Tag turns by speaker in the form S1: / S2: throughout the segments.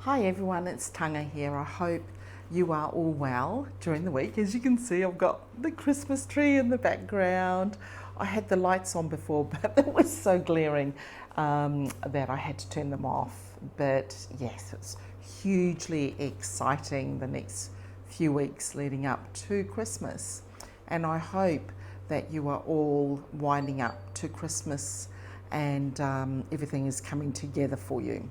S1: Hi everyone, it's Tanga here. I hope you are all well during the week. As you can see, I've got the Christmas tree in the background. I had the lights on before, but it was so glaring that I had to turn them off. But yes, it's hugely exciting the next few weeks leading up to Christmas. And I hope that you are all winding up to Christmas and everything is coming together for you.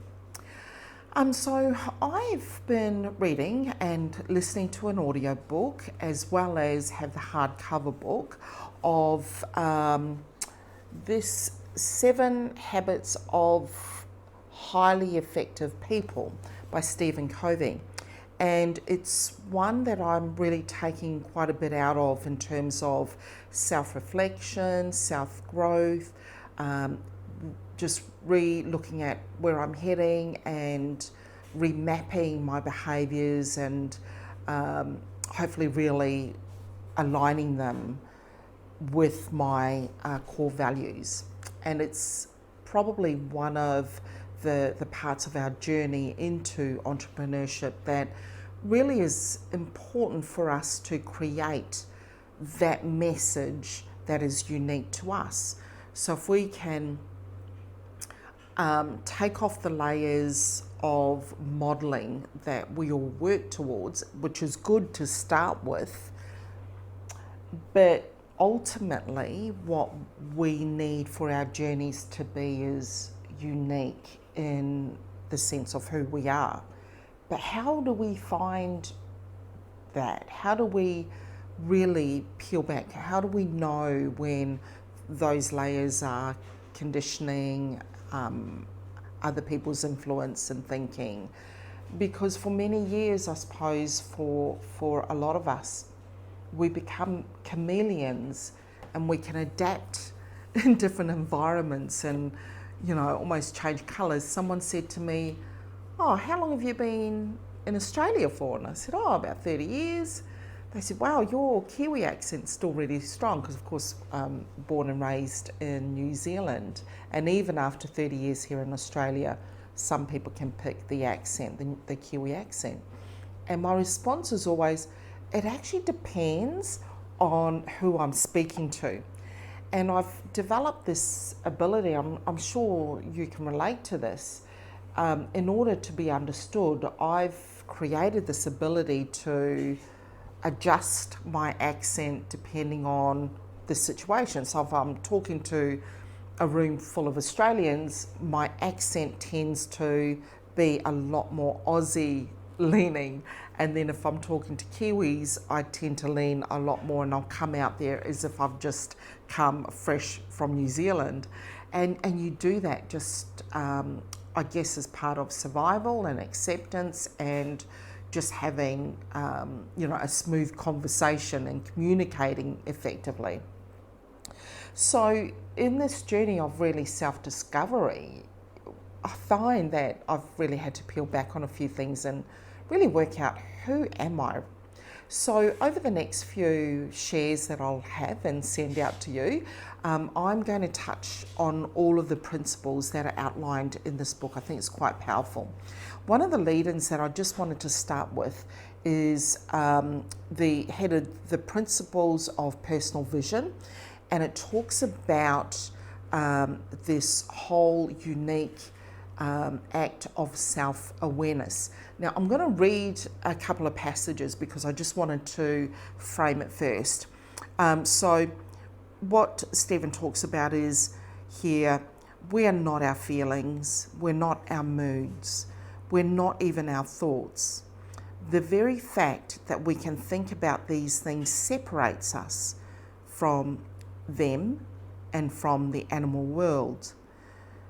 S1: So I've been reading and listening to an audiobook as well as have the hardcover book of this 7 Habits of Highly Effective People by Stephen Covey. And it's one that I'm really taking quite a bit out of in terms of self-reflection, self-growth, just re-looking at where I'm heading and remapping my behaviours and hopefully really aligning them with my core values. And it's probably one of the parts of our journey into entrepreneurship that really is important for us to create that message that is unique to us. So if we can take off the layers of modelling that we all work towards, which is good to start with, but ultimately what we need for our journeys to be is unique in the sense of who we are. But how do we find that? How do we really peel back? How do we know when those layers are conditioning, other people's influence and thinking? Because for many years, I suppose, for a lot of us, we become chameleons and we can adapt in different environments and, almost change colours. Someone said to me, "Oh, how long have you been in Australia for?" And I said, "Oh, about 30 years. They said, "Wow, your Kiwi accent's still really strong," because of course born and raised in New Zealand, and even after 30 years here in Australia, some people can pick the accent, the Kiwi accent. And my response is always, it actually depends on who I'm speaking to. And I've developed this ability, I'm sure you can relate to this, in order to be understood. I've created this ability to adjust my accent depending on the situation. So if I'm talking to a room full of Australians, my accent tends to be a lot more Aussie leaning. And then if I'm talking to Kiwis, I tend to lean a lot more, and I'll come out there as if I've just come fresh from New Zealand. And you do that just, I guess, as part of survival and acceptance and just having, a smooth conversation and communicating effectively. So in this journey of really self-discovery, I find that I've really had to peel back on a few things and really work out, who am I? So over the next few shares that I'll have and send out to you, I'm going to touch on all of the principles that are outlined in this book. I think it's quite powerful. One of the lead-ins that I just wanted to start with is headed The Principles of Personal Vision, and it talks about this whole unique act of self-awareness. Now, I'm going to read a couple of passages because I just wanted to frame it first. So what Stephen talks about is here, we are not our feelings, we're not our moods, we're not even our thoughts. The very fact that we can think about these things separates us from them and from the animal world.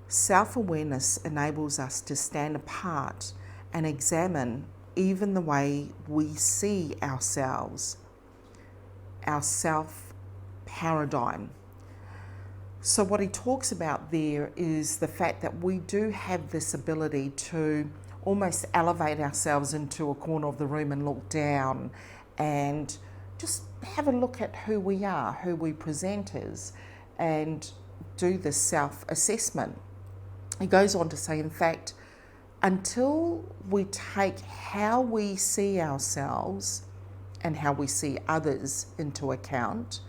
S1: Self-awareness enables us to stand apart and examine even the way we see ourselves, our self-paradigm. So what he talks about there is the fact that we do have this ability to almost elevate ourselves into a corner of the room and look down and just have a look at who we are, who we present as, and do this self-assessment. He goes on to say, in fact, until we take how we see ourselves and how we see others into account,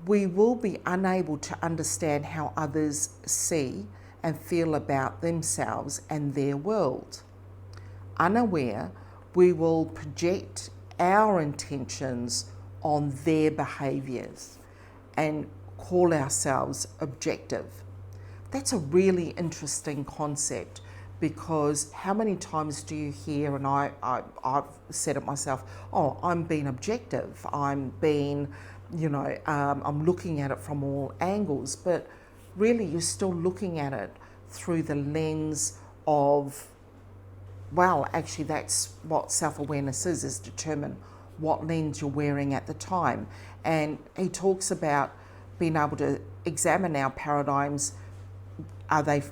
S1: we will be unable to understand how others see and feel about themselves and their world. Unaware, we will project our intentions on their behaviours and call ourselves objective. That's a really interesting concept, because how many times do you hear, and I've said it myself, oh, I'm being objective, I'm being, I'm looking at it from all angles, but really you're still looking at it through the lens of, well, actually that's what self-awareness is determine what lens you're wearing at the time. And he talks about being able to examine our paradigms, are they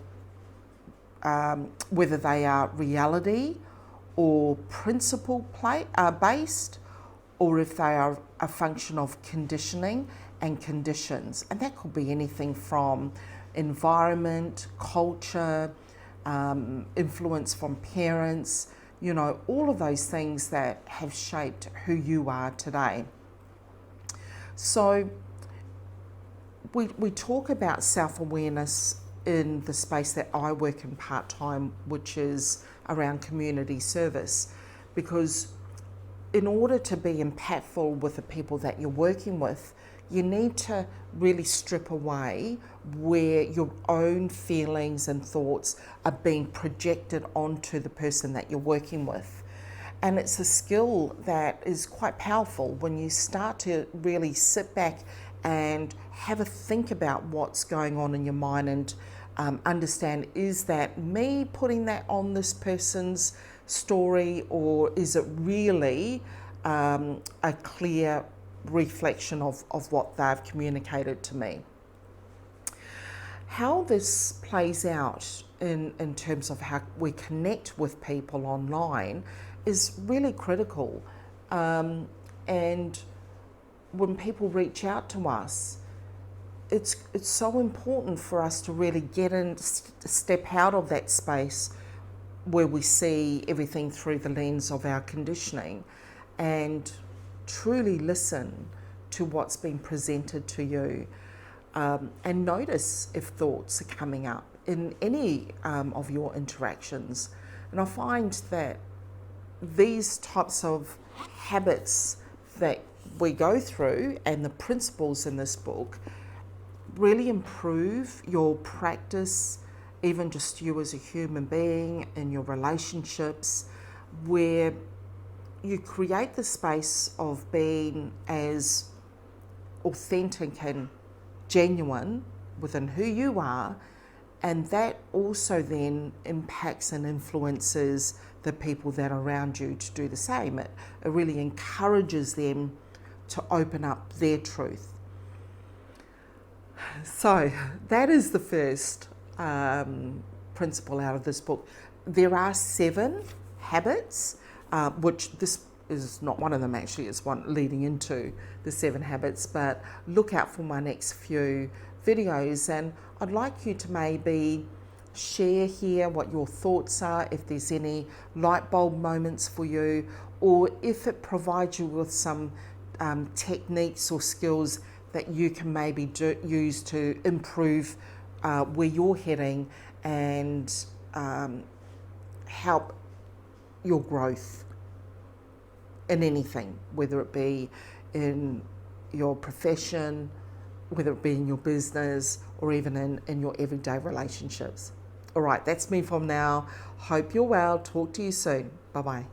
S1: whether they are reality or principle based, or if they are a function of conditioning and conditions. And that could be anything from environment, culture, influence from parents, all of those things that have shaped who you are today. So we talk about self-awareness in the space that I work in part-time, which is around community service, because in order to be impactful with the people that you're working with, you need to really strip away where your own feelings and thoughts are being projected onto the person that you're working with. And it's a skill that is quite powerful when you start to really sit back and have a think about what's going on in your mind and understand, is that me putting that on this person's story, or is it really a clear reflection of what they've communicated to me? How this plays out in terms of how we connect with people online is really critical. And when people reach out to us, it's so important for us to really get in, step out of that space where we see everything through the lens of our conditioning, and truly listen to what's been presented to you, and notice if thoughts are coming up in any of your interactions. And I find that these types of habits that we go through and the principles in this book really improve your practice, even just you as a human being in your relationships, where you create the space of being as authentic and genuine within who you are, and that also then impacts and influences the people that are around you to do the same. It really encourages them to open up their truth. So that is the first principle out of this book. There are 7 habits, which this is not one of them actually, it's one leading into the 7 habits, but look out for my next few videos, and I'd like you to maybe share here what your thoughts are, if there's any light bulb moments for you, or if it provides you with some techniques or skills that you can maybe use to improve where you're heading and help your growth in anything, whether it be in your profession, whether it be in your business, or even in your everyday relationships. All right, that's me from now. Hope you're well. Talk to you soon. Bye-bye.